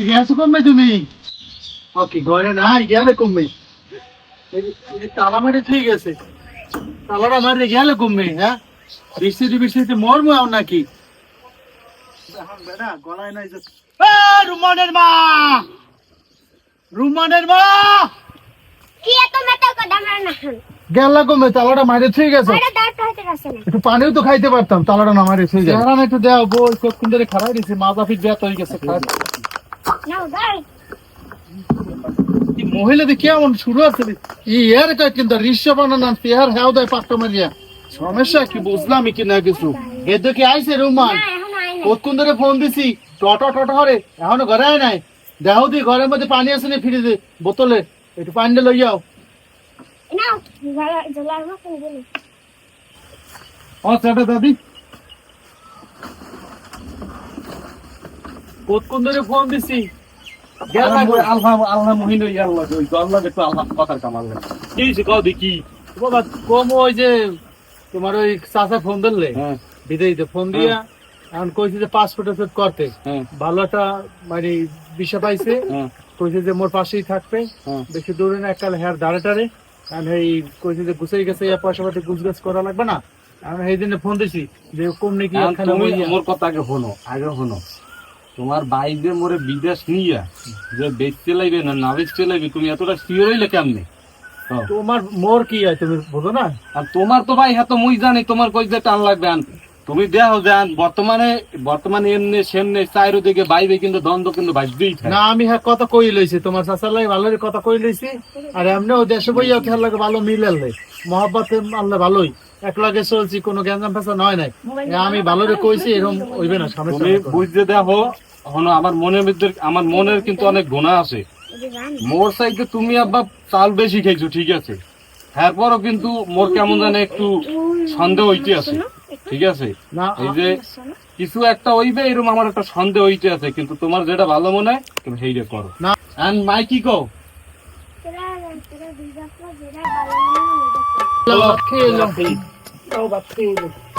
গেছো কমবে তুমি? ওকে ঘরে নাই গেলে কমবে। তালা মারে ঠিক আছে, তালাটা মারে গেলে কমবে। হ্যাঁ, বৃষ্টিতে বৃষ্টিতে মরবো আর নাকি? গলায় নাই। রুমানের মা, রুমানের মা কি এত মেটাল কথা আমরা না গেলা কমবে, তালাটা মারে ঠিক আছে। আরে দাঁত হইতে আছে না একটু পানিও তো খাইতে পারতাম, তালাটা না মারে ঠিক আছে। চেহারা একটু দেও, বই কতক্ষণ ধরে খারাই দিছি, মাজা ফিট ব্যথা হয়ে গেছে। নাও দাই মহিলাদের কেমন শুরু আছে ইয়ার কিন্তু রিক্সা বানানো চেহার হেও দেয় পাক্কা মারিয়া। সমস্যা কি বুঝলাম কি না কিছু। এর কি আইসে রুমান? না এখন আই না কতক্ষণ ধরে ফোন দিছি, টটা টটা হরে এখনো ঘরে আয় নাই। দেখো দি ঘরের মধ্যে পানি আছে না ফ্রিজে বোতলে, একটু পানিটা লই যাও। নাও জলার মত দিন আচ্ছা দাদি, কতক্ষণ ধরে ফোন দিছি। আল্লাহ মহিন আল্লাহ আল্লাহ একটু আল্লাহ কথার কামাল কি কও দেখি বাবা কম ওই যে তোমার ওই চাচা ফোন ধরলে বিদেশিতে ফোন দিয়া এখন কইছে যে পাসপোর্ট করতে ভালো একটা মানে বিষয় পাইছে। কইছে যে মোর পাশেই থাকবে, বেশি দূরে না, এককাল হেয়ার দাঁড়ে টাড়ে। কারণ এই কইছে যে গুছাই গেছে, পয়সা পাতি গুছগাছ করা লাগবে না। আমি এই দিনে ফোন দিছি যে কম নাকি মোর কথা আগে শোনো তোমার বাইরে মোরে বিদেশ নিয়া যে বেচতে লাগবে না বেচতে লাগবে, তুমি এতটা শিওর হইলে কেমনে? তোমার মোর কি হয় তুমি বুঝো না? আর তোমার তো ভাই হ্যাঁ তো মুই জানি তোমার কই যে টান লাগবে। তুমি দেখো যান বর্তমানে এমনি সেমনে চাইরো দিকে বাইরে কিন্তু দ্বন্দ্ব কিন্তু ভাজবেই না। আমি হ্যাঁ কথা কই লইছি, তোমার চাচার লাগে ভালো কথা কই লইছি। আর এমনি ও দেশে বইয়া খেয়াল লাগে ভালো মিলালে মহাব্বত আল্লাহ ভালোই এক লাগে চলছি, কোনো গ্যাঞ্জাম ফেসা নয় নাই। আমি ভালো রে কইছি, এরকম হইবে না। তুমি বুঝতে দেখো হনো আমার মনের কিন্তু অনেক গুণা আছে। মোর চাইতে তুমি আব্বা চাল বেশি খাইছো ঠিক আছে, তারপরও কিন্তু মোর কেমন জানে একটু সন্দেহ হইতে আছে ঠিক আছে। এই যে কিছু একটা হইবে এরকম আমার একটা সন্দেহ হইতে আছে, কিন্তু তোমার যেটা ভালো মনে হয় তুমি সেইটা করো না। এন্ড মাই কি কও তোরা দুই বাপ যেটা ভালো মনে হয় ওইটা খেয়ে